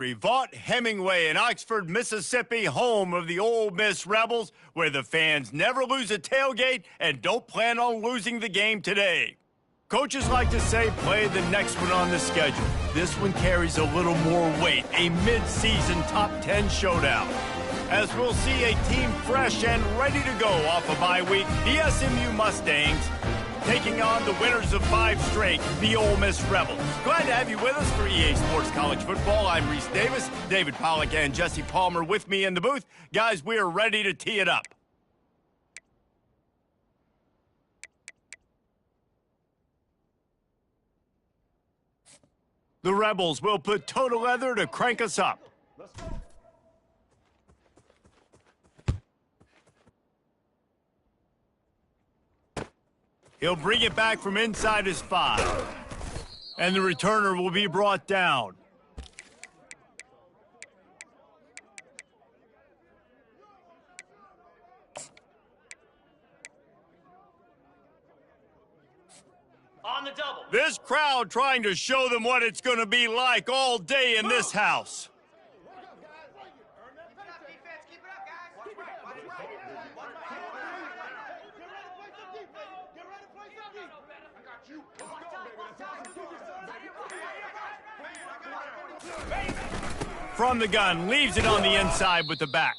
Vaught Hemingway in Oxford, Mississippi, home of the Ole Miss Rebels, where the fans never lose a tailgate and don't plan on losing the game today. Coaches like to say play the next one on the schedule. This one carries a little more weight, a mid-season top 10 showdown. As we'll see a team fresh and ready to go off a bye week, the SMU Mustangs taking on the winners of 5 straight, the Ole Miss Rebels. Glad to have you with us for EA Sports College Football. I'm Reese Davis, David Pollack and Jesse Palmer with me in the booth. Guys, we are ready to tee it up. The Rebels will put toe to leather to crank us up. He'll bring it back from inside his 5. And the returner will be brought down. On the double. This crowd trying to show them what it's going to be like all day in this house. From the gun, leaves it on the inside with the back.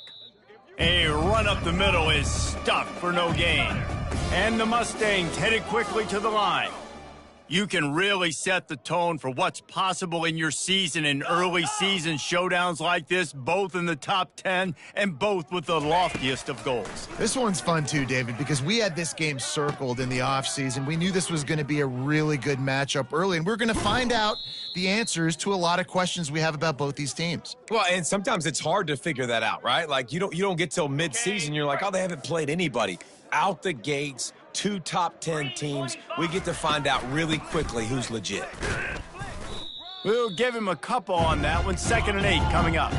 A run up the middle is stuffed for no gain. And the Mustangs headed quickly to the line. You can really set the tone for what's possible in your season in early season showdowns like this, both in the top 10 and both with the loftiest of goals. This one's fun too, David, because we had this game circled in the offseason. We knew this was going to be a really good matchup early, and we're going to find out the answers to a lot of questions we have about both these teams. Well, and sometimes it's hard to figure that out, right? Like you don't get till mid-season, you're like, oh, they haven't played anybody. Out the gates, 2 top 10 teams. We get to find out really quickly who's legit. We'll give him a couple on that one. 2nd and 8 coming up.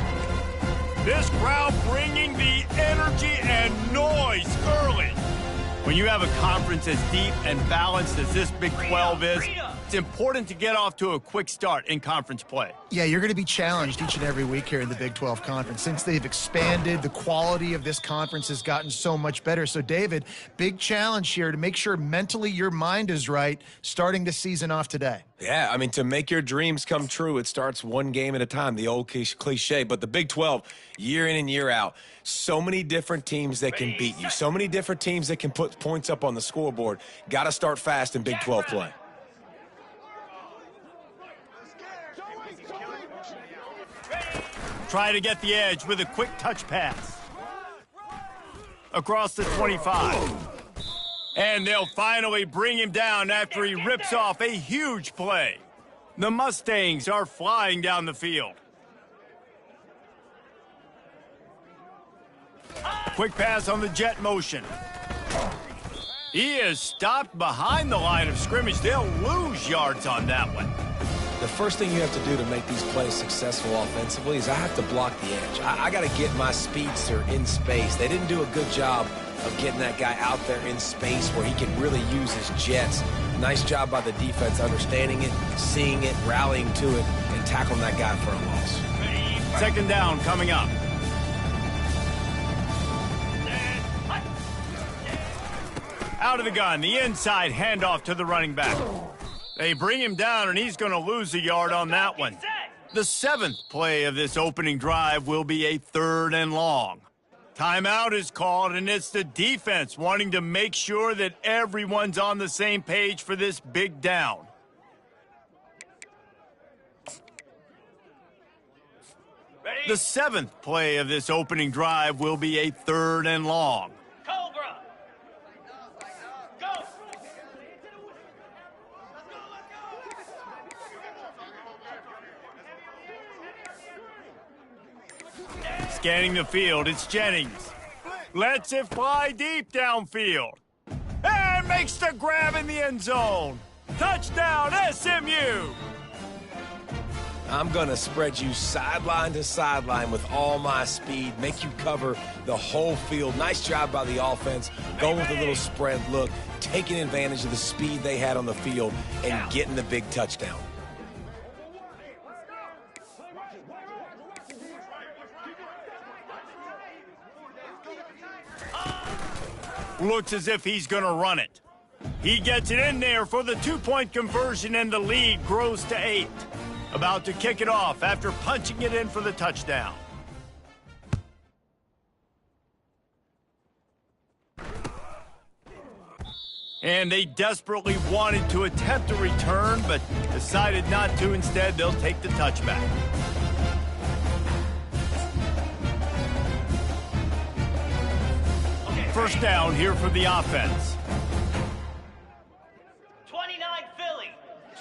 This crowd bringing the energy and noise early. When you have a conference as deep and balanced as this Big 12 is, it's important to get off to a quick start in conference play. Yeah, you're going to be challenged each and every week here in the Big 12 Conference. Since they've expanded, the quality of this conference has gotten so much better. So, David, big challenge here to make sure mentally your mind is right starting the season off today. Yeah, I mean, to make your dreams come true, it starts one game at a time, the old cliche. But the Big 12, year in and year out, so many different teams that can beat you, so many different teams that can put points up on the scoreboard. Got to start fast in Big 12 play. Try to get the edge with a quick touch pass. Across the 25. And they'll finally bring him down after he rips off a huge play. The Mustangs are flying down the field. Quick pass on the jet motion. He is stopped behind the line of scrimmage. They'll lose yards on that one. The first thing you have to do to make these plays successful offensively is I have to block the edge. I got to get my speedster in space. They didn't do a good job of getting that guy out there in space where he can really use his jets. Nice job by the defense understanding it, seeing it, rallying to it, and tackling that guy for a loss. 2nd down coming up. Out of the gun, the inside handoff to the running back. They bring him down, and he's going to lose a yard on that one. The 7th play of this opening drive will be a 3rd and long. Timeout is called, and it's the defense wanting to make sure that everyone's on the same page for this big down. The 7th play of this opening drive will be a 3rd and long. Scanning the field, it's Jennings. Lets it fly deep downfield. And makes the grab in the end zone. Touchdown, SMU! I'm going to spread you sideline to sideline with all my speed, make you cover the whole field. Nice job by the offense, going with a little spread look, taking advantage of the speed they had on the field, and getting the big touchdown. Looks as if he's going to run it. He gets it in there for the two-point conversion, and the lead grows to 8. About to kick it off after punching it in for the touchdown. And they desperately wanted to attempt a return, but decided not to. Instead, they'll take the touchback. First down here for the offense. 29 Philly.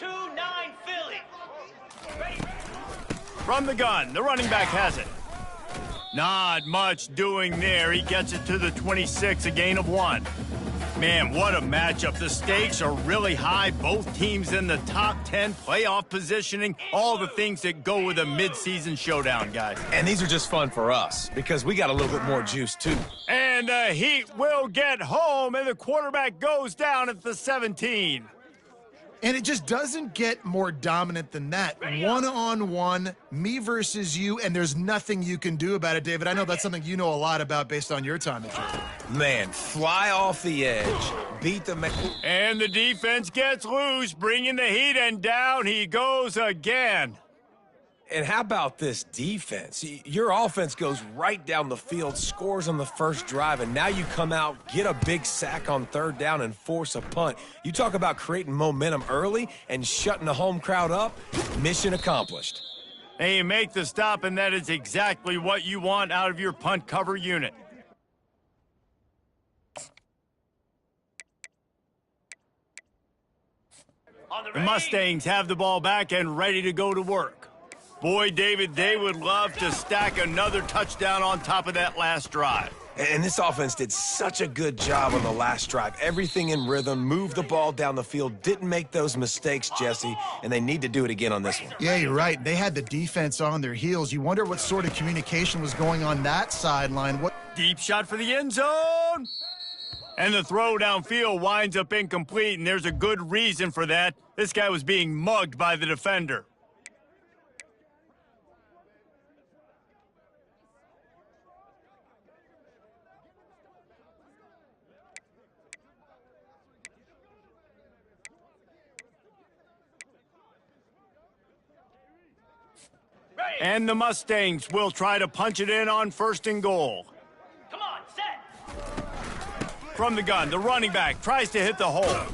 2-9 Philly. Ready. From the gun, the running back has it. Not much doing there. He gets it to the 26, a gain of 1. Man, what a matchup. The stakes are really high. Both teams in the top 10 playoff positioning. All the things that go with a midseason showdown, guys. And these are just fun for us because we got a little bit more juice, too. And the Heat will get home, and the quarterback goes down at the 17. And it just doesn't get more dominant than that. One-on-one, me versus you, and there's nothing you can do about it, David. I know that's something you know a lot about based on your time at Georgia. Man, fly off the edge, beat the man. And the defense gets loose, bringing the Heat, and down he goes again. And how about this defense? Your offense goes right down the field, scores on the first drive, and now you come out, get a big sack on third down, and force a punt. You talk about creating momentum early and shutting the home crowd up. Mission accomplished. And you make the stop, and that is exactly what you want out of your punt cover unit. The Mustangs have the ball back and ready to go to work. Boy, David, they would love to stack another touchdown on top of that last drive. And this offense did such a good job on the last drive. Everything in rhythm, moved the ball down the field, didn't make those mistakes, Jesse, and they need to do it again on this one. Yeah, you're right. They had the defense on their heels. You wonder what sort of communication was going on that sideline. What Deep shot for the end zone. And the throw downfield winds up incomplete, and there's a good reason for that. This guy was being mugged by the defender. And the Mustangs will try to punch it in on 1st and goal. Come on, set. From the gun, the running back tries to hit the hole.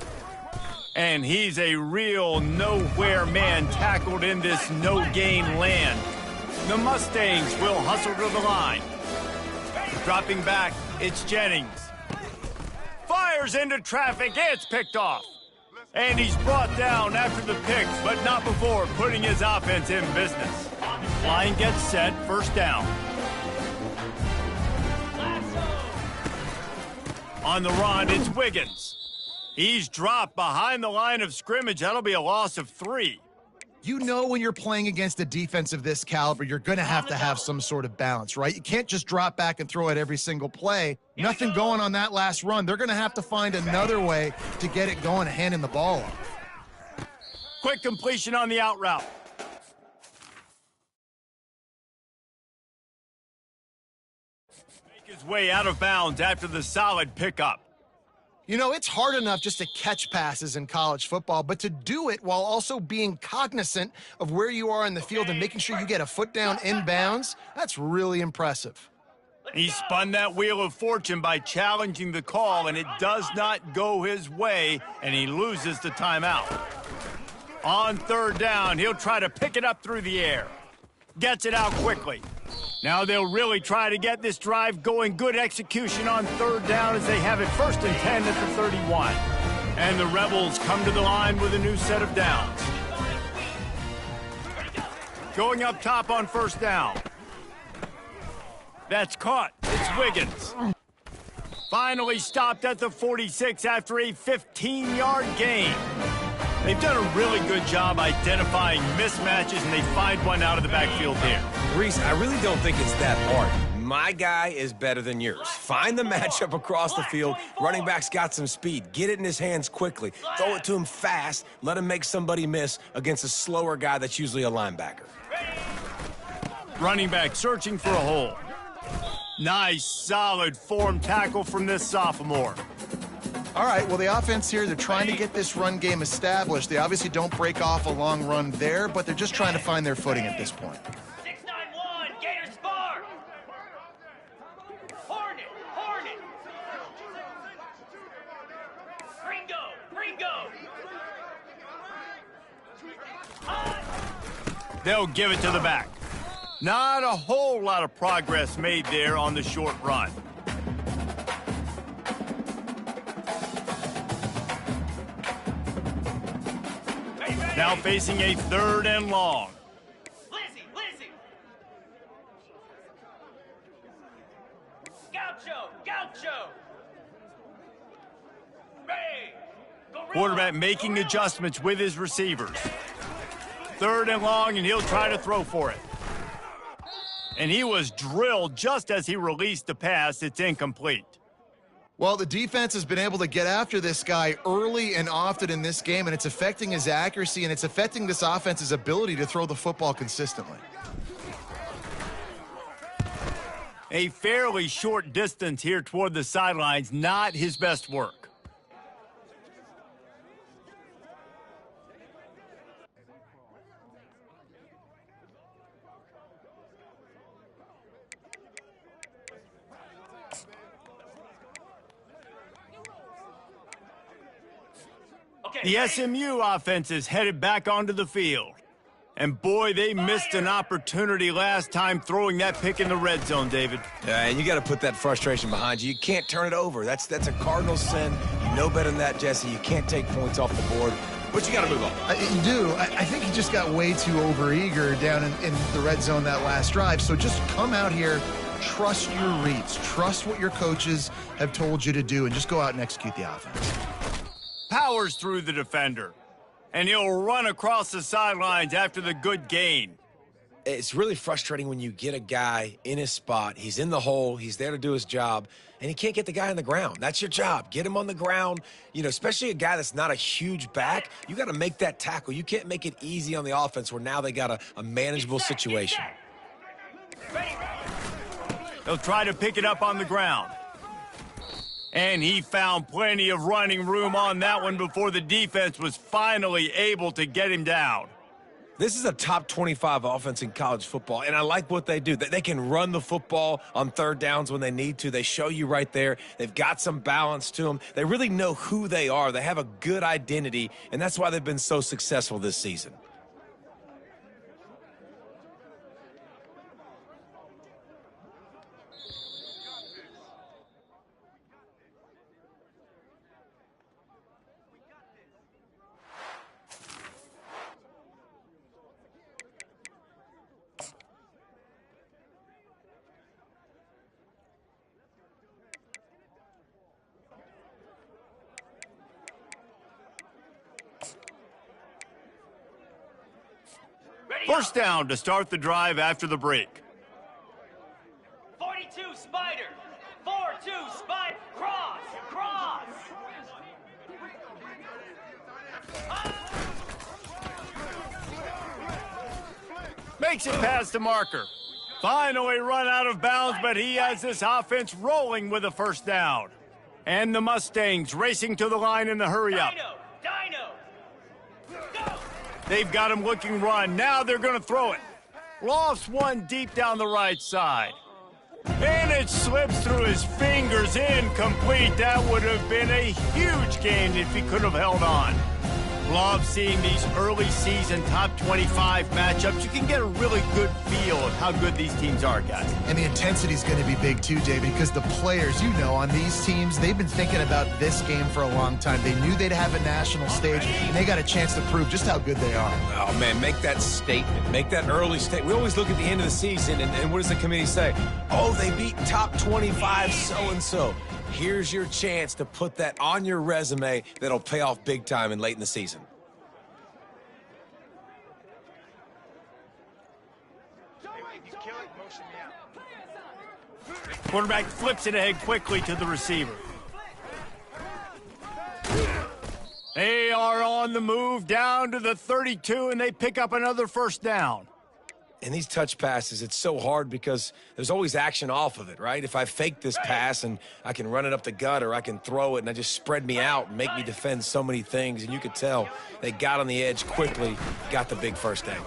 And he's a real nowhere man tackled in this no-gain land. The Mustangs will hustle to the line. Dropping back, it's Jennings. Fires into traffic, it's picked off. And he's brought down after the picks, but not before putting his offense in business. Line gets set, 1st down. On the run, it's Wiggins. He's dropped behind the line of scrimmage. That'll be a loss of 3. You know when you're playing against a defense of this caliber, you're going to have some sort of balance, right? You can't just drop back and throw it every single play. Nothing going on that last run. They're going to have to find another way to get it going and handing the ball off. Quick completion on the out route. Make his way out of bounds after the solid pickup. You know, it's hard enough just to catch passes in college football, but to do it while also being cognizant of where you are in the field and making sure you get a foot down inbounds, that's really impressive. He spun that wheel of fortune by challenging the call, and it does not go his way, and he loses the timeout. On 3rd down, he'll try to pick it up through the air. Gets it out quickly. Now they'll really try to get this drive going. Good execution on 3rd down as they have it 1st and 10 at the 31. And the Rebels come to the line with a new set of downs. Going up top on 1st down. That's caught. It's Wiggins. Finally stopped at the 46 after a 15-yard gain. They've done a really good job identifying mismatches, and they find one out of the backfield there. Reese, I really don't think it's that hard. My guy is better than yours. Find the matchup across the field. Running back's got some speed. Get it in his hands quickly. Throw it to him fast. Let him make somebody miss against a slower guy that's usually a linebacker. Running back searching for a hole. Nice, solid form tackle from this sophomore. All right, well, the offense here, they're trying to get this run game established. They obviously don't break off a long run there, but they're just trying to find their footing at this point. 691, Gator Spar. Hornet, Hornet. Ringo. They'll give it to the back. Not a whole lot of progress made there on the short run. Now facing a 3rd and long. Lizzie. Gaucho. Ray. Gorilla. Quarterback making adjustments with his receivers. 3rd and long, and he'll try to throw for it. And he was drilled just as he released the pass. It's incomplete. Well, the defense has been able to get after this guy early and often in this game, and it's affecting his accuracy, and it's affecting this offense's ability to throw the football consistently. A fairly short distance here toward the sidelines, not his best work. The SMU offense is headed back onto the field. And boy, they missed an opportunity last time throwing that pick in the red zone, David. Yeah, and you got to put that frustration behind you. You can't turn it over. That's a cardinal sin. You know better than that, Jesse. You can't take points off the board. But you got to move on. You do. I think he just got way too overeager down in the red zone that last drive. So just come out here, trust your reads, trust what your coaches have told you to do, and just go out and execute the offense. Powers through the defender. And he'll run across the sidelines after the good gain. It's really frustrating when you get a guy in his spot. He's in the hole. He's there to do his job. And he can't get the guy on the ground. That's your job. Get him on the ground. You know, especially a guy that's not a huge back. You got to make that tackle. You can't make it easy on the offense where now they got a manageable situation. He'll try to pick it up on the ground. And he found plenty of running room on that one before the defense was finally able to get him down. This is a top 25 offense in college football, and I like what they do. They can run the football on 3rd downs when they need to. They show you right there. They've got some balance to them. They really know who they are. They have a good identity, and that's why they've been so successful this season. First down to start the drive after the break. 42 Spider. 4-2 Spider. Cross. Makes it past the marker. Finally run out of bounds, but he has this offense rolling with a first down. And the Mustangs racing to the line in the hurry-up. Dino. Go. They've got him looking run. Now they're going to throw it. Lofts one deep down the right side. And it slips through his fingers, incomplete. That would have been a huge gain if he could have held on. Love seeing these early season top 25 matchups. You can get a really good feel of how good these teams are, guys. And the intensity is going to be big too, David, because the players, you know, on these teams, they've been thinking about this game for a long time. They knew they'd have a national stage, and they got a chance to prove just how good they are. Oh, man, make that statement. Make that early statement. We always look at the end of the season, and what does the committee say? Oh, they beat top 25 so-and-so. Here's your chance to put that on your resume that'll pay off big time and late in the season. Quarterback flips it ahead quickly to the receiver. They are on the move down to the 32, and they pick up another first down. And these touch passes, it's so hard because there's always action off of it, right? If I fake this pass and I can run it up the gut or I can throw it and I just spread me out and make me defend so many things. And you could tell they got on the edge quickly, got the big first down.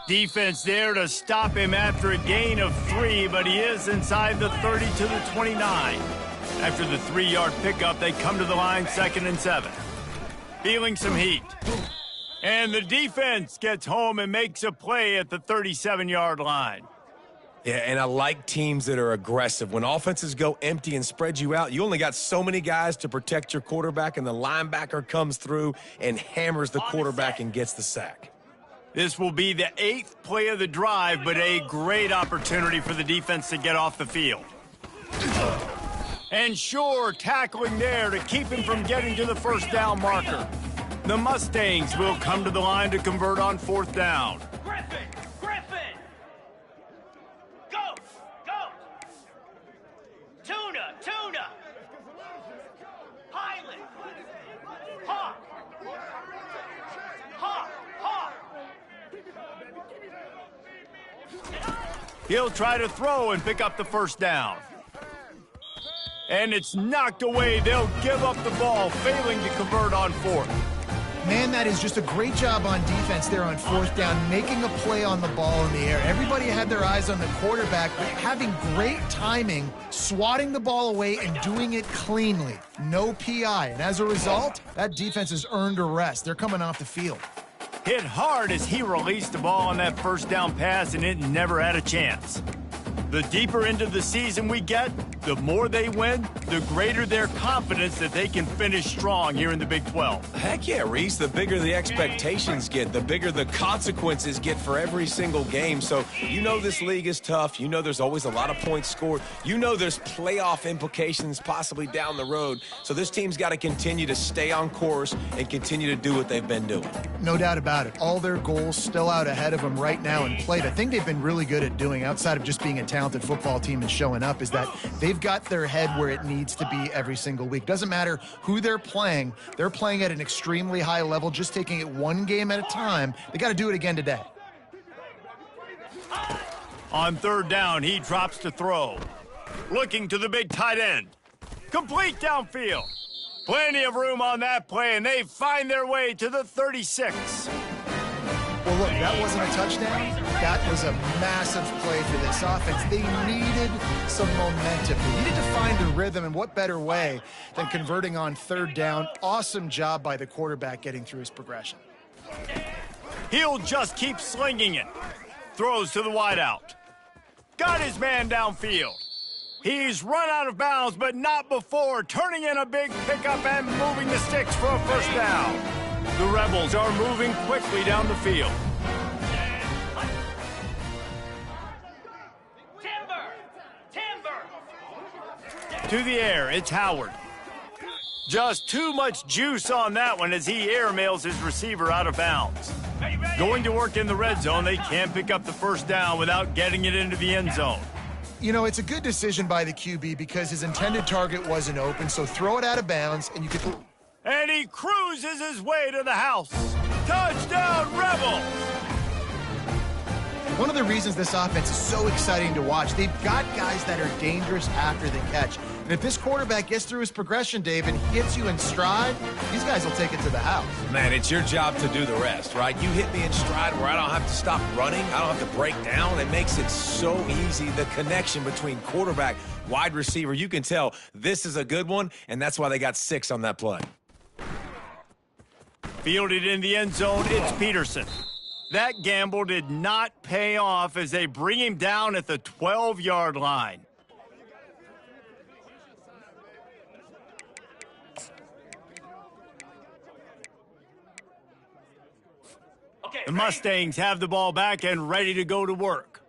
Defense there to stop him after a gain of 3, but he is inside the 30 to the 29. After the 3-yard pickup, they come to the line 2nd and 7. Feeling some heat. And the defense gets home and makes a play at the 37-yard line. Yeah, and I like teams that are aggressive. When offenses go empty and spread you out, you only got so many guys to protect your quarterback, and the linebacker comes through and hammers the quarterback and gets the sack. This will be the 8th play of the drive, but a great opportunity for the defense to get off the field. And sure, tackling there to keep him from getting to the first down marker. The Mustangs will come to the line to convert on 4th down. Griffin! Go! Tuna! Highland! Hawk! He'll try to throw and pick up the first down. And it's knocked away. They'll give up the ball, failing to convert on 4th. Man, that is just a great job on defense there on 4th down, making a play on the ball in the air. Everybody had their eyes on the quarterback, but having great timing, swatting the ball away and doing it cleanly. No PI. And as a result, that defense has earned a rest. They're coming off the field. Hit hard as he released the ball on that first down pass, and it never had a chance. The deeper into the season we get, the more they win, the greater their confidence that they can finish strong here in the Big 12. Heck yeah, Reese. The bigger the expectations get, the bigger the consequences get for every single game. So you know this league is tough. You know there's always a lot of points scored. You know there's playoff implications possibly down the road. So this team's got to continue to stay on course and continue to do what they've been doing. No doubt about it. All their goals still out ahead of them right now in play. The thing they've been really good at doing, outside of just being a talented football team and showing up, is that they've got their head where it needs to be every single week. Doesn't matter who they're playing at an extremely high level, just taking it one game at a time. They got to do it again today. On 3rd down, he drops to throw. Looking to the big tight end. Complete downfield. Plenty of room on that play, and they find their way to the 36. Well, look, that wasn't a touchdown. That was a massive play for this offense. They needed some momentum. They needed to find the rhythm, and what better way than converting on 3rd down. Awesome job by the quarterback getting through his progression. He'll just keep slinging it. Throws to the wideout. Got his man downfield. He's run out of bounds, but not before turning in a big pickup and moving the sticks for a first down. The Rebels are moving quickly down the field. To the air, it's Howard. Just too much juice on that one as he airmails his receiver out of bounds. Going to work in the red zone, they can't pick up the first down without getting it into the end zone. You know, it's a good decision by the QB because his intended target wasn't open, so throw it out of bounds and you could... And he cruises his way to the house. Touchdown, Rebels! One of the reasons this offense is so exciting to watch, they've got guys that are dangerous after the catch. And if this quarterback gets through his progression, Dave, and gets you in stride, these guys will take it to the house. Man, it's your job to do the rest, right? You hit me in stride where I don't have to stop running. I don't have to break down. It makes it so easy. The connection between quarterback, wide receiver, you can tell this is a good one, and that's why they got 6 on that play. Fielded in the end zone, it's Peterson. That gamble did not pay off as they bring him down at the 12-yard line. The Mustangs have the ball back and ready to go to work.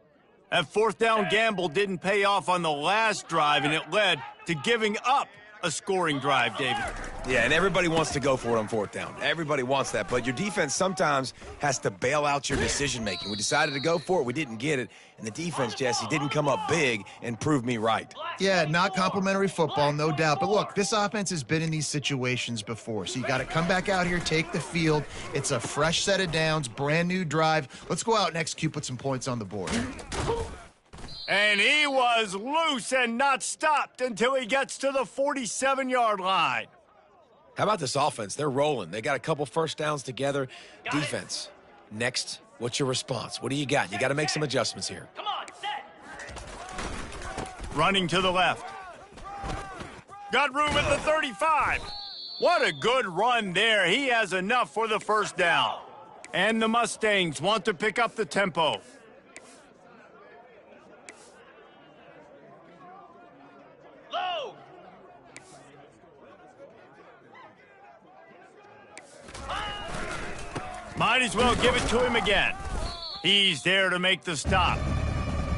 That 4th down gamble didn't pay off on the last drive, and it led to giving up a scoring drive, David. Yeah, and everybody wants to go for it on fourth down. Everybody wants that, but your defense sometimes has to bail out your decision-making. We decided to go for it. We didn't get it, and the defense, Jesse, didn't come up big and prove me right. Yeah, not complimentary football, no doubt. But look, this offense has been in these situations before, so you got to come back out here, take the field. It's a fresh set of downs, brand new drive. Let's go out and execute, put some points on the board. And he was loose and not stopped until he gets to the 47-yard line. How about this offense? They're rolling. They got a couple first downs together. Defense, next, what's your response? What do you got? You got to make some adjustments here. Come on, set. Running to the left. Got room at the 35. What a good run there. He has enough for the first down. And the Mustangs want to pick up the tempo. Low. Might as well give it to him again. He's there to make the stop.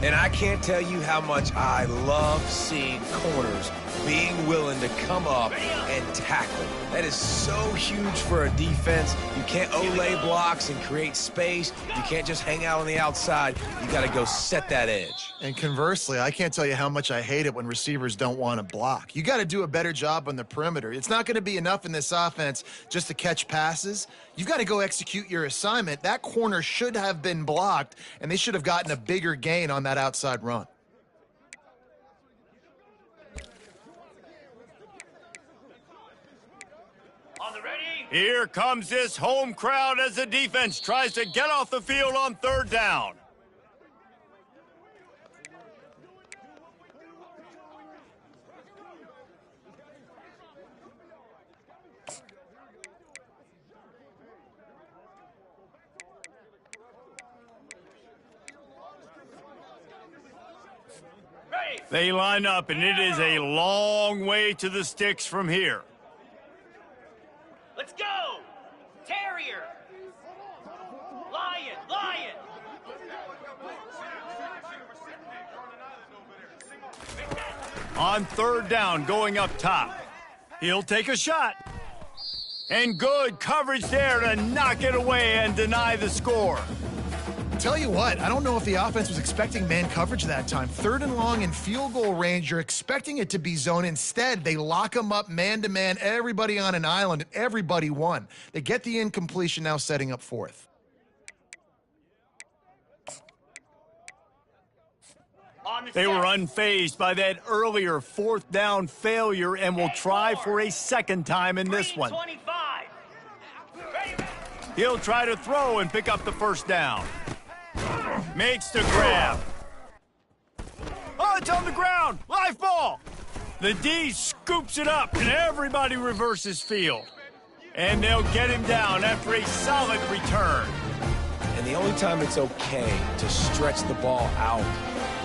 And I can't tell you how much I love seeing corners being willing to come up and tackle. That is so huge for a defense. You can't Ole blocks and create space. You can't just hang out on the outside. You got to go set that edge. And conversely, I can't tell you how much I hate it when receivers don't want to block. You got to do a better job on the perimeter. It's not going to be enough in this offense just to catch passes. You've got to go execute your assignment. That corner should have been blocked, and they should have gotten a bigger gain on that outside run. On the ready. Here comes this home crowd as the defense tries to get off the field on third down. Ready. They line up, and it is a long way to the sticks from here. Let's go. Terrier. Lion. Lion. On third down, going up top. He'll take a shot. And good coverage there to knock it away and deny the score. Tell you what, I don't know if the offense was expecting man coverage that time. Third and long in field goal range, you're expecting it to be zone. Instead, they lock them up man-to-man, everybody on an island, and everybody won. They get the incompletion, now setting up fourth. On the They set. were unfazed by that earlier fourth down failure and will try for a second time in this one. 25. Ready. He'll try to throw and pick up the first down. Makes the grab. Oh, it's on the ground. Live ball. The D scoops it up, and everybody reverses field. And they'll get him down after a solid return. And the only time it's okay to stretch the ball out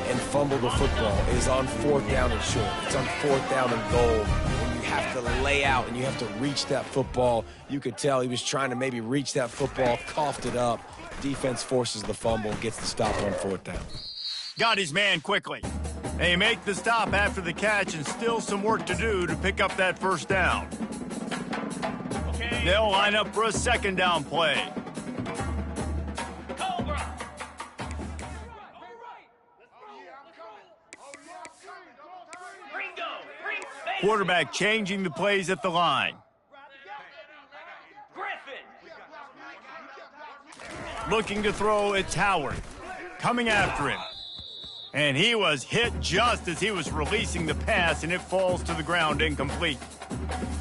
and fumble the football is on fourth down and short. It's on fourth down and goal. When you have to lay out and you have to reach that football. You could tell he was trying to maybe reach that football, coughed it up. Defense forces the fumble, gets the stop on fourth down. Got his man quickly. They make the stop after the catch, and still some work to do to pick up that first down. Okay. They'll line up for a second down play. Cobra. Ringo. Ring. Quarterback changing the plays at the line. Griffin. Looking to throw, it's Howard. Coming after him. And he was hit just as he was releasing the pass, and it falls to the ground incomplete.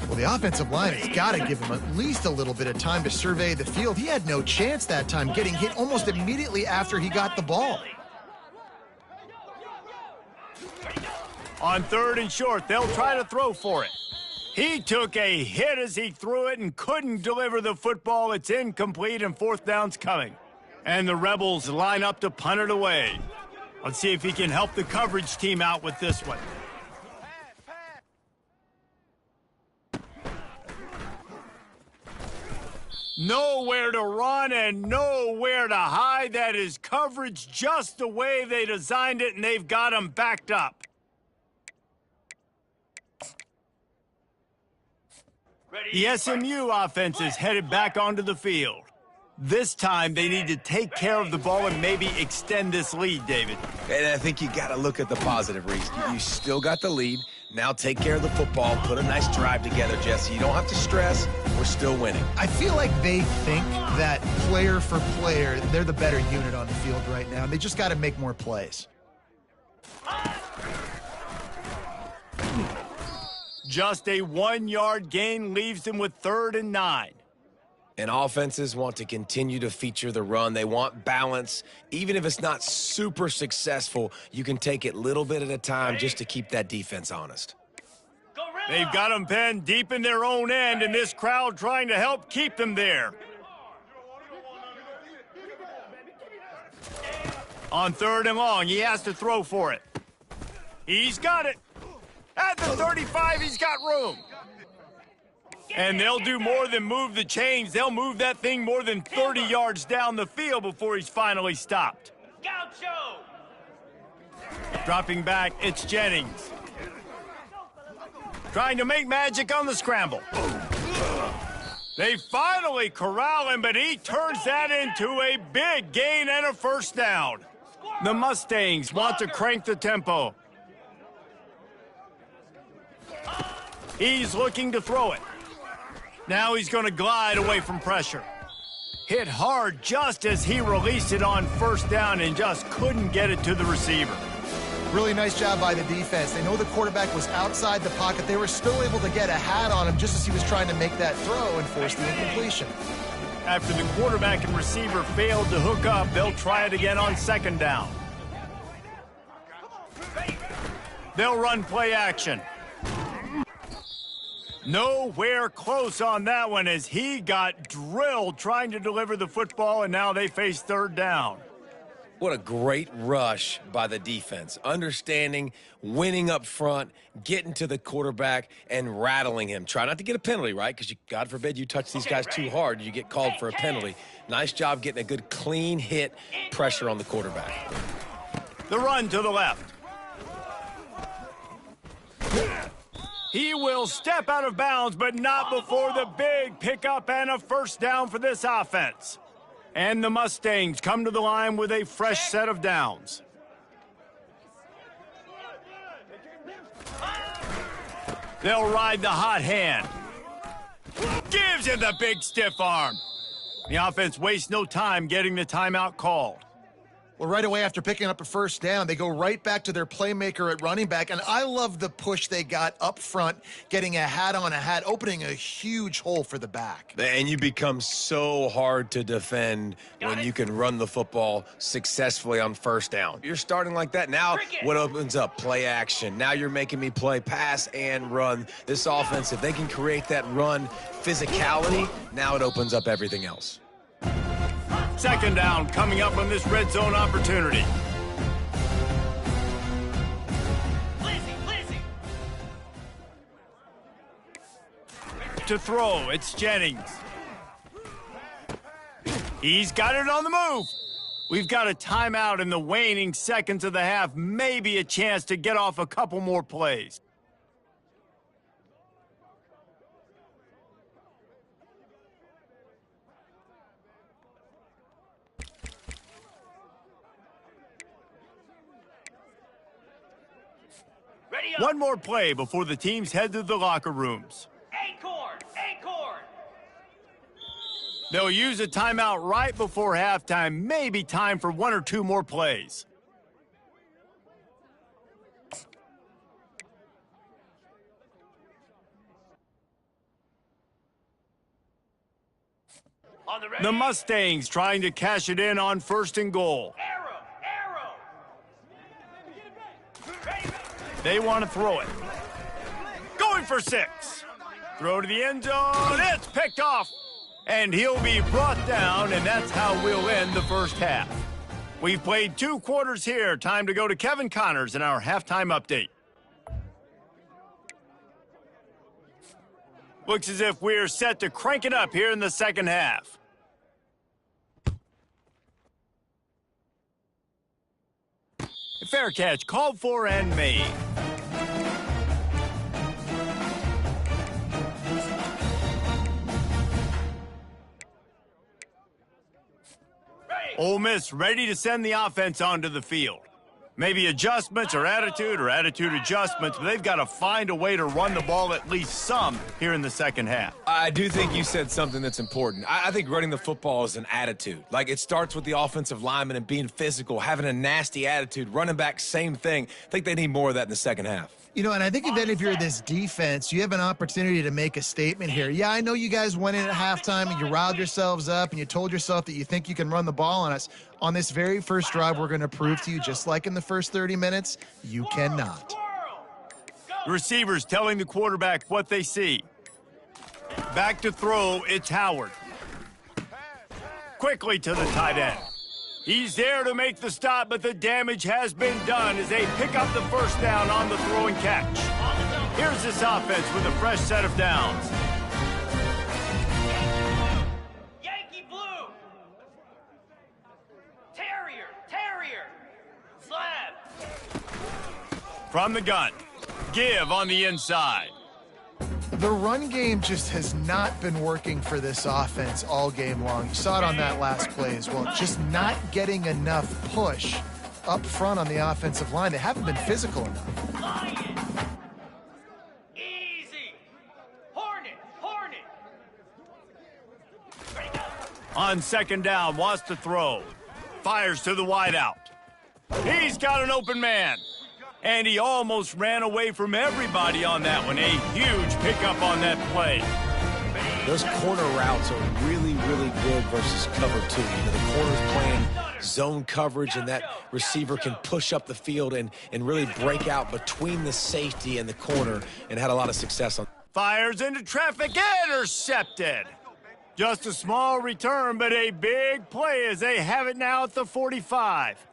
Well, the offensive line has got to give him at least a little bit of time to survey the field. He had no chance that time, getting hit almost immediately after he got the ball. On third and short, they'll try to throw for it. He took a hit as he threw it and couldn't deliver the football. It's incomplete, and fourth down's coming. And the Rebels line up to punt it away. Let's see if he can help the coverage team out with this one. Nowhere to run and nowhere to hide. That is coverage just the way they designed it, and they've got him backed up. The SMU offense is headed back onto the field. This time, they need to take care of the ball and maybe extend this lead, David. And I think you got to look at the positive, Reese. You still got the lead. Now take care of the football. Put a nice drive together, Jesse. You don't have to stress. We're still winning. I feel like they think that player for player, they're the better unit on the field right now. They just got to make more plays. Just a 1-yard gain leaves them with 3rd and 9. And offenses want to continue to feature the run. They want balance. Even if it's not super successful, you can take it little bit at a time just to keep that defense honest. They've got them pinned deep in their own end, and this crowd trying to help keep them there. On 3rd and long, he has to throw for it. He's got it. At the 35, he's got room. And they'll do more than move the chains. They'll move that thing more than 30 yards down the field before he's finally stopped. Gaucho! Dropping back, it's Jennings. Trying to make magic on the scramble. They finally corral him, but he turns that into a big gain and a 1st down. The Mustangs want to crank the tempo. He's looking to throw it. Now he's going to glide away from pressure. Hit hard just as he released it on 1st down and just couldn't get it to the receiver. Really nice job by the defense. They know the quarterback was outside the pocket. They were still able to get a hat on him just as he was trying to make that throw and force the incompletion. After the quarterback and receiver failed to hook up, they'll try it again on 2nd down. They'll run play action. Nowhere close on that one as he got drilled trying to deliver the football, and now they face 3rd down. What a great rush by the defense. Understanding, winning up front, getting to the quarterback, and rattling him. Try not to get a penalty, right? Because, God forbid, you touch these guys too hard, you get called for a penalty. Nice job getting a good, clean hit, pressure on the quarterback. The run to the left. He will step out of bounds, but not before the big pickup and a 1st down for this offense. And the Mustangs come to the line with a fresh set of downs. They'll ride the hot hand. Gives him the big stiff arm. The offense wastes no time getting the timeout called. Well, right away after picking up a 1st down, they go right back to their playmaker at running back. And I love the push they got up front, getting a hat on a hat, opening a huge hole for the back. And you become so hard to defend when you can run the football successfully on 1st down. You're starting like that. Now what opens up? Play action. Now you're making me play pass and run. This offense, if they can create that run physicality, now it opens up everything else. 2nd down coming up on this red zone opportunity. Lizzie. To throw, it's Jennings. He's got it on the move. We've got a timeout in the waning seconds of the half. Maybe a chance to get off a couple more plays. One more play before the teams head to the locker rooms. Acorn! They'll use a timeout right before halftime. Maybe time for 1 or 2 more plays. The Mustangs trying to cash it in on 1st and goal. Arrow! They want to throw it. Going for 6. Throw to the end zone. It's picked off. And he'll be brought down, and that's how we'll end the 1st half. We've played 2 quarters here. Time to go to Kevin Connors in our halftime update. Looks as if we're set to crank it up here in the 2nd half. Fair catch called for and made. Ole Miss ready to send the offense onto the field. Maybe adjustments or attitude adjustments, but they've got to find a way to run the ball at least some here in the second half. I do think you said something that's important. I think running the football is an attitude. Like, it starts with the offensive lineman and being physical, having a nasty attitude. Running back, same thing. I think they need more of that in the second half. You know, and I think then if you're this defense, you have an opportunity to make a statement here. Yeah, I know you guys went in at halftime and you riled yourselves up and you told yourself that you think you can run the ball on us. On this very first drive, we're going to prove to you, just like in the first 30 minutes, you cannot. The receivers telling the quarterback what they see. Back to throw, it's Howard. Quickly to the tight end. He's there to make the stop, but the damage has been done as they pick up the first down on the throw and catch. Here's this offense with a fresh set of downs. Yankee Blue. Terrier. Slab. From the gun, give on the inside. The run game just has not been working for this offense all game long. You saw it on that last play as well. Just not getting enough push up front on the offensive line. They haven't been physical enough. Lion. Easy. Hornet. Ready, go. On second down, wants to throw. Fires to the wideout. He's got an open man. And he almost ran away from everybody on that one. A huge pickup on that play. Those corner routes are really, really good versus cover two. You know, the corner's playing zone coverage, and that receiver can push up the field and really break out between the safety and the corner, and had a lot of success on. Fires into traffic, intercepted. Just a small return, but a big play as they have it now at the 45.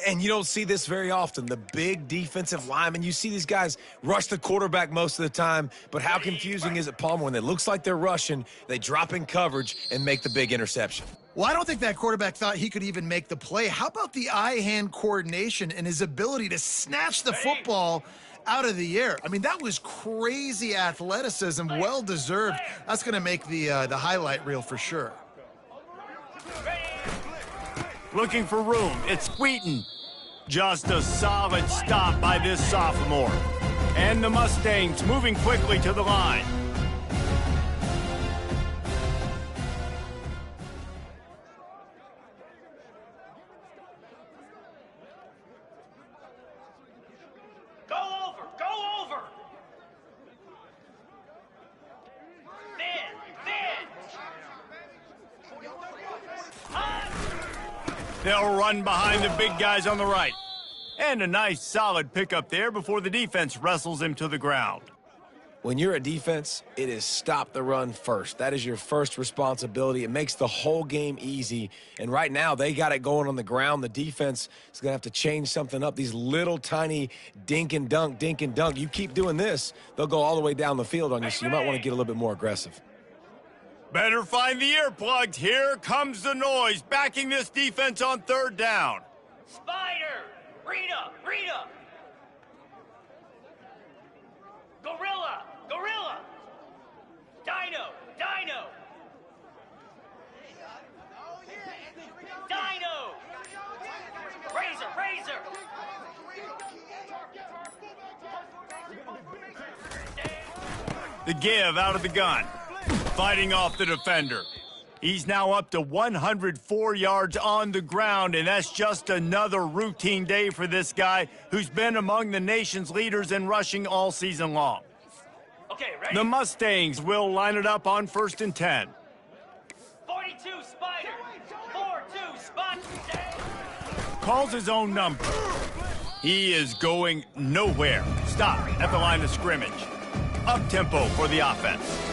And you don't see this very often. The big defensive linemen, you see these guys rush the quarterback most of the time, but how confusing is it, Palmer, when it looks like they're rushing, they drop in coverage and make the big interception? Well, I don't think that quarterback thought he could even make the play. How about the eye-hand coordination and his ability to snatch the football out of the air? I mean, that was crazy athleticism, well-deserved. That's going to make the highlight reel for sure. Looking for room, it's Wheaton. Just a solid stop by this sophomore. And the Mustangs moving quickly to the line. Go over. Man. They'll run behind the big guys on the right. And a nice solid pickup there before the defense wrestles him to the ground. When you're a defense, it is stop the run first. That is your first responsibility. It makes the whole game easy. And right now, they got it going on the ground. The defense is going to have to change something up. These little tiny dink and dunk. You keep doing this, they'll go all the way down the field on you, so you might want to get a little bit more aggressive. Better find the earplugs. Here comes the noise, backing this defense on third down. Spider. Rita. Gorilla. Dino. Razor. The give out of the gun. Fighting off the defender. He's now up to 104 yards on the ground, and that's just another routine day for this guy who's been among the nation's leaders in rushing all season long. Okay, ready? The Mustangs will line it up on 1st and 10. 42 Spider. 4-2 Spider. Calls his own number. He is going nowhere. Stop at the line of scrimmage. Up tempo for the offense.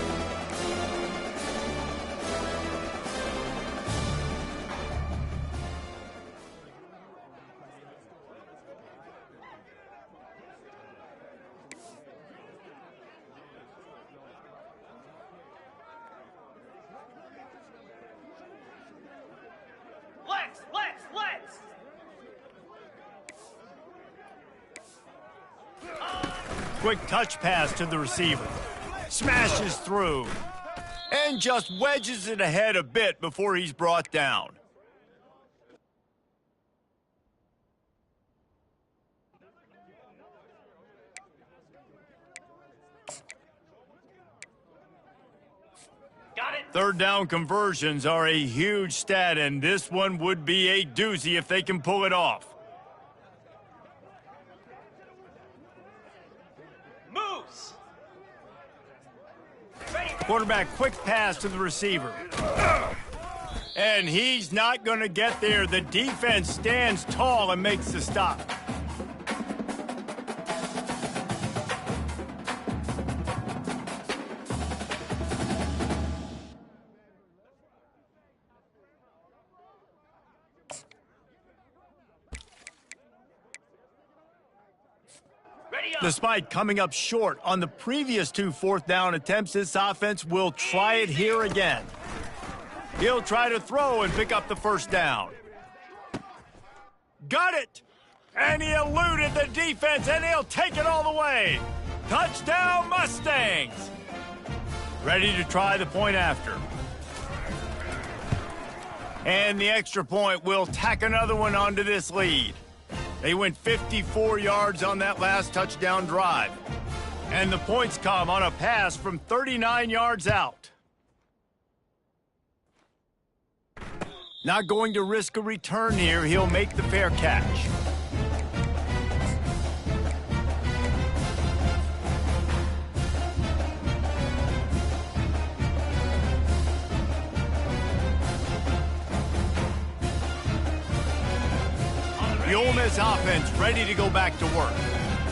Let's. Quick touch pass to the receiver. Smashes through. And just wedges it ahead a bit before he's brought down. Third down conversions are a huge stat, and this one would be a doozy if they can pull it off. Moves. Quarterback quick pass to the receiver. And he's not going to get there. The defense stands tall and makes the stop. Despite coming up short on the previous 2 fourth-down attempts, this offense will try it here again. He'll try to throw and pick up the first down. Got it! And he eluded the defense, and he'll take it all the way. Touchdown, Mustangs! Ready to try the point after. And the extra point will tack another one onto this lead. They went 54 yards on that last touchdown drive. And the points come on a pass from 39 yards out. Not going to risk a return here. He'll make the fair catch. The Ole Miss offense ready to go back to work.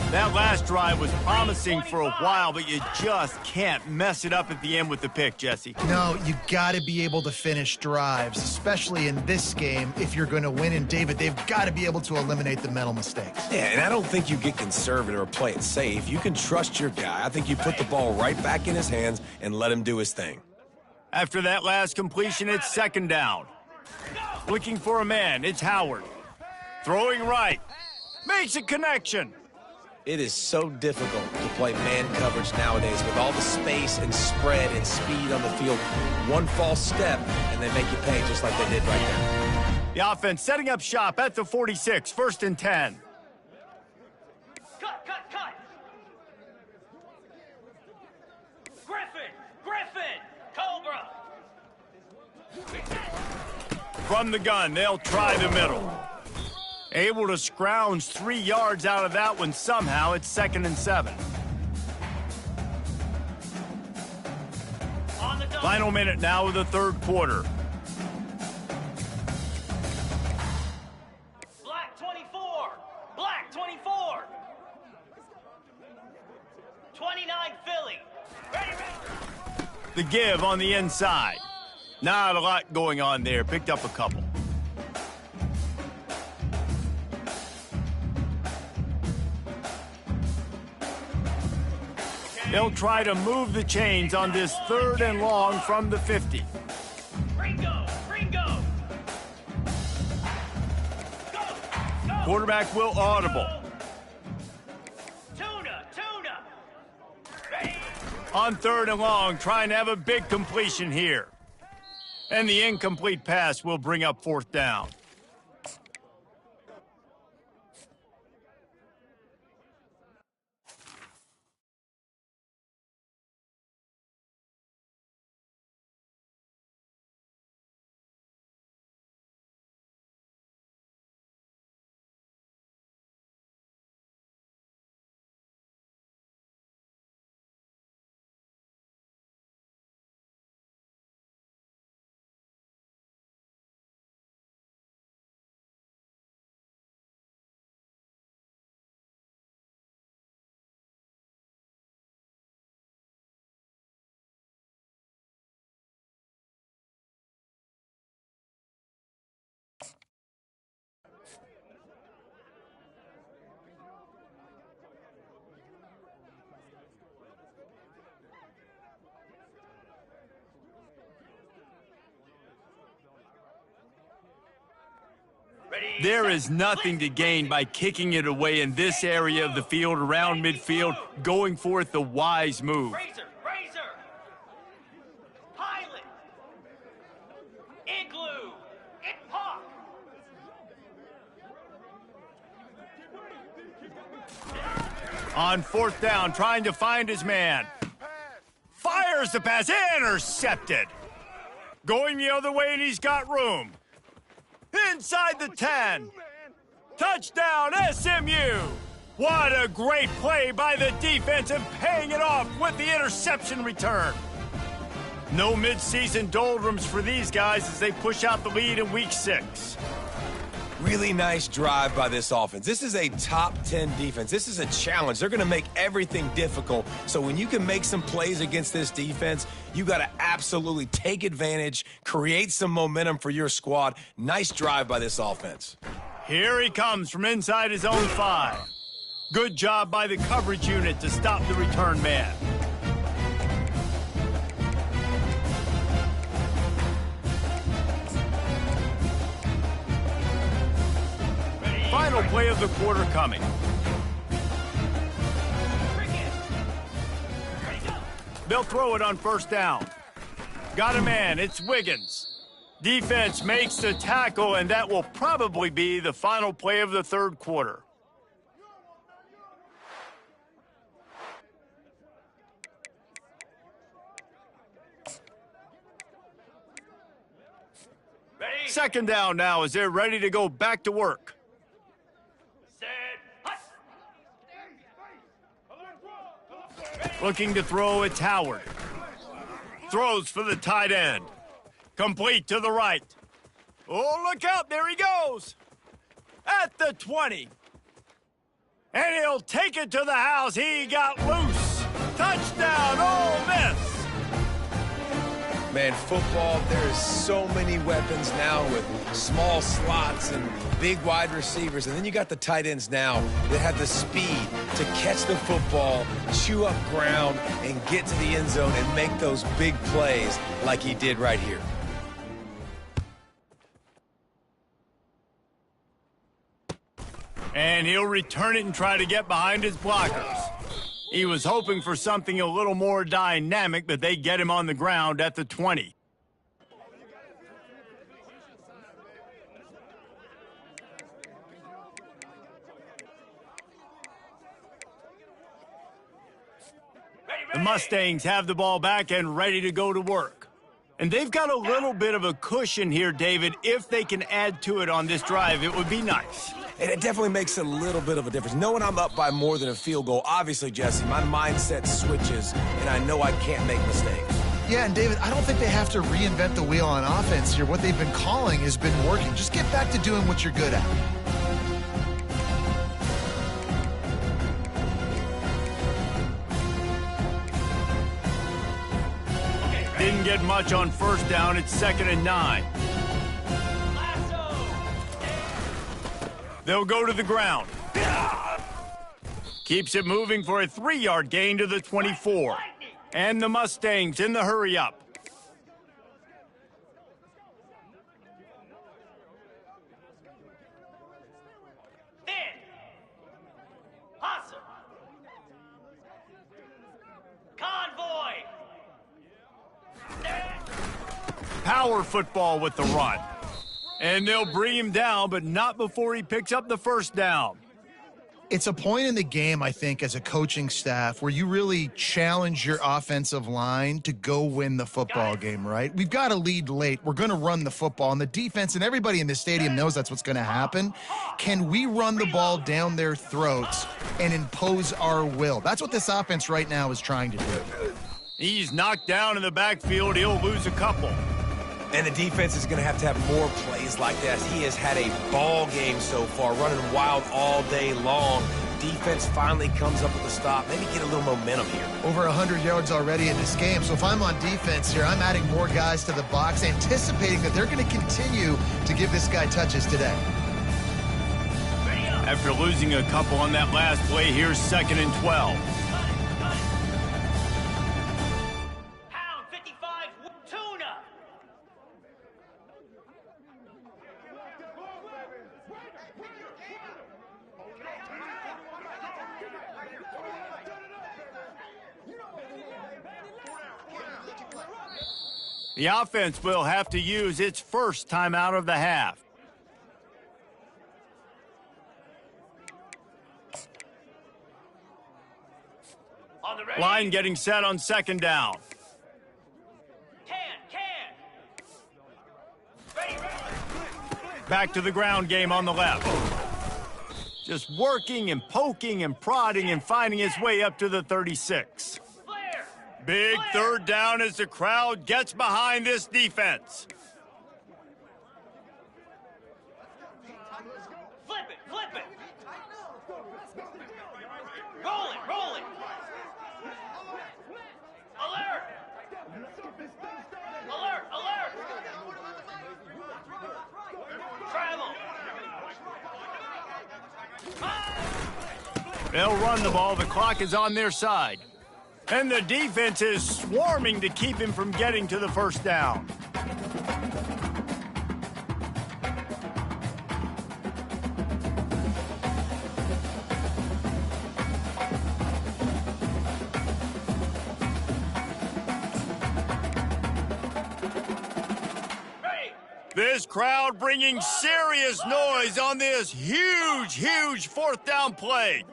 That last drive was promising for a while, but you just can't mess it up at the end with the pick, Jesse. No, you got to be able to finish drives, especially in this game if you're going to win. And, David, they've got to be able to eliminate the mental mistakes. Yeah, and I don't think you get conservative or play it safe. You can trust your guy. I think you put the ball right back in his hands and let him do his thing. After that last completion, it's second down. Looking for a man, it's Howard. Throwing right. Makes a connection. It is so difficult to play man coverage nowadays with all the space and spread and speed on the field. One false step, and they make you pay just like they did right there. The offense setting up shop at the 46, 1st and 10. Cut. Griffin. Cobra. From the gun, they'll try the middle. Able to scrounge 3 yards out of that one somehow. It's 2nd and 7. Final minute now of the third quarter. Black 24. 29 Philly. Ready. The give on the inside. Not a lot going on there. Picked up a couple. They'll try to move the chains on this 3rd and long from the 50. Ringo. Go. Quarterback will audible. Tuna. On 3rd and long, trying to have a big completion here. And the incomplete pass will bring up 4th down. There is nothing to gain by kicking it away in this area of the field around midfield, going for it the wise move. Razor. Pilot. Igloo. Hawk. On 4th down, trying to find his man. Fires the pass, intercepted. Going the other way, and he's got room. Inside the 10. Touchdown, SMU! What a great play by the defense and paying it off with the interception return. No midseason doldrums for these guys as they push out the lead in Week 6. Really nice drive by this offense. This is a top 10 defense. This is a challenge. They're going to make everything difficult. So when you can make some plays against this defense, you got to absolutely take advantage, create some momentum for your squad. Nice drive by this offense. Here he comes from inside his own 5. Good job by the coverage unit to stop the return man. Final play of the quarter coming. They'll throw it on first down. Got a man, it's Wiggins. Defense makes the tackle, and that will probably be the final play of the third quarter. Second down now as they're ready to go back to work. Looking to throw, it's Howard. Throws for the tight end. Complete to the right. Oh, look out, there he goes. At the 20. And he'll take it to the house. He got loose. Touchdown, Ole Miss. Man, football, there's so many weapons now with small slots and big wide receivers. And then you got the tight ends now that have the speed to catch the football, chew up ground, and get to the end zone and make those big plays like he did right here. And he'll return it and try to get behind his blockers. He was hoping for something a little more dynamic, but they get him on the ground at the 20. The Mustangs have the ball back and ready to go to work. And they've got a little bit of a cushion here, David. If they can add to it on this drive, it would be nice. And it definitely makes a little bit of a difference. Knowing I'm up by more than a field goal, obviously, Jesse, my mindset switches, and I know I can't make mistakes. Yeah, and David, I don't think they have to reinvent the wheel on offense here. What they've been calling has been working. Just get back to doing what you're good at. Didn't get much on first down. It's 2nd and 9. They'll go to the ground. Keeps it moving for a 3-yard gain to the 24. And the Mustangs in the hurry-up. Convoy. Power football with the run. And they'll bring him down, but not before he picks up the first down. It's a point in the game, I think, as a coaching staff where you really challenge your offensive line to go win the football game, right? We've got to lead late. We're going to run the football. And the defense and everybody in the stadium knows that's what's going to happen. Can we run the ball down their throats and impose our will? That's what this offense right now is trying to do. He's knocked down in the backfield. He'll lose a couple. And the defense is going to have more plays like that. He has had a ball game so far, running wild all day long. Defense finally comes up with a stop. Maybe get a little momentum here. Over 100 yards already in this game. So if I'm on defense here, I'm adding more guys to the box, anticipating that they're going to continue to give this guy touches today. After losing a couple on that last play, here's 2nd and 12. Pound 55, tuna. The offense will have to use its first timeout of the half. On the ready. Line getting set on 2nd down. Can. back to the ground game on the left. Just working and poking and prodding and finding his way up to the 36. Flare. Big Flare. third down as the crowd gets behind this defense. Flip it, flip it. Roll it, roll it. Alert. Alert, alert. Travel. They'll run the ball. The clock is on their side. And the defense is swarming to keep him from getting to the first down. This crowd bringing serious noise on this huge fourth down play.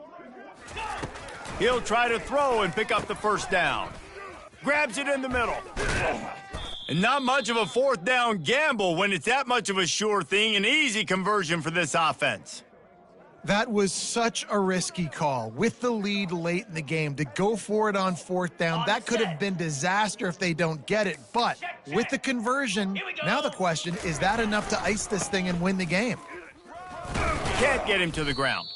He'll try to throw and pick up the first down. Grabs it in the middle. And not much of a fourth down gamble when it's that much of a sure thing, an easy conversion for this offense. That was such a risky call. With the lead late in the game, to go for it on fourth down, that could have been disaster if they don't get it. But with the conversion, now the question, is that enough to ice this thing and win the game? Can't get him to the ground.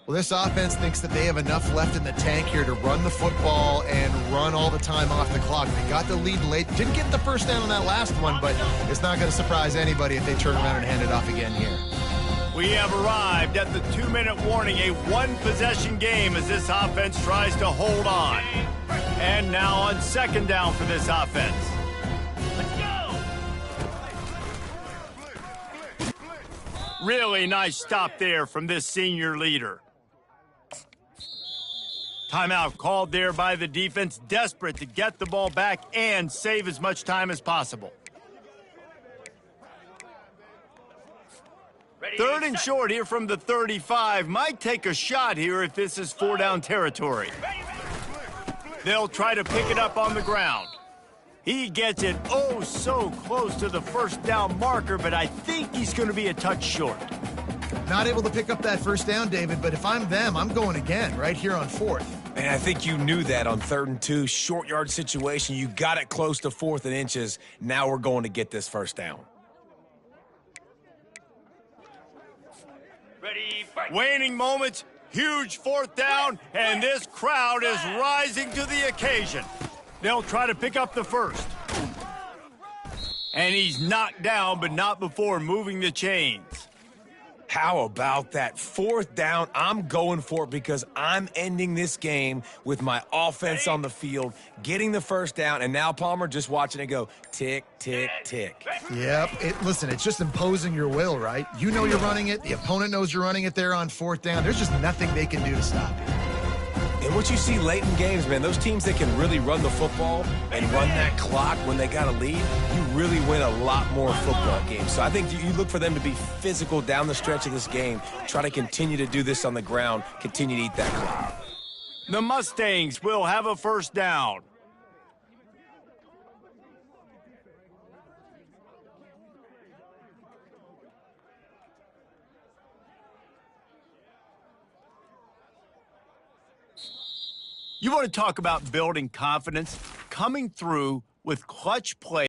Well, this offense thinks that they have enough left in the tank here to run the football and run all the time off the clock. They got the lead late. Didn't get the first down on that last one, but it's not going to surprise anybody if they turn around and hand it off again here. We have arrived at the 2-minute warning, a one-possession game as this offense tries to hold on. And now on second down for this offense. Let's go. Really nice stop there from this senior leader. Timeout called there by the defense, desperate to get the ball back and save as much time as possible. Third and short here from the 35. Might take a shot here if this is four-down territory. They'll try to pick it up on the ground. He gets it oh so close to the first down marker, but I think he's going to be a touch short. Not able to pick up that first down, David, but if I'm them, I'm going again right here on fourth. And I think you knew that on 3rd and 2, short yard situation. You got it close to 4th and inches. Now we're going to get this first down. Ready, fight. Waning moments, huge fourth down, and this crowd is rising to the occasion. They'll try to pick up the first. And he's knocked down, but not before moving the chains. How about that 4th down? I'm going for it because I'm ending this game with my offense on the field, getting the first down, and now Palmer just watching it go tick, tick, tick. Yep. Listen, it's just imposing your will, right? You know you're running it. The opponent knows you're running it there on fourth down. There's just nothing they can do to stop it. And what you see late in games, man, those teams that can really run the football and run that clock when they got a lead, you really win a lot more football games. So I think you look for them to be physical down the stretch of this game, try to continue to do this on the ground, continue to eat that clock. The Mustangs will have a first down. You want to talk about building confidence? Coming through with clutch play.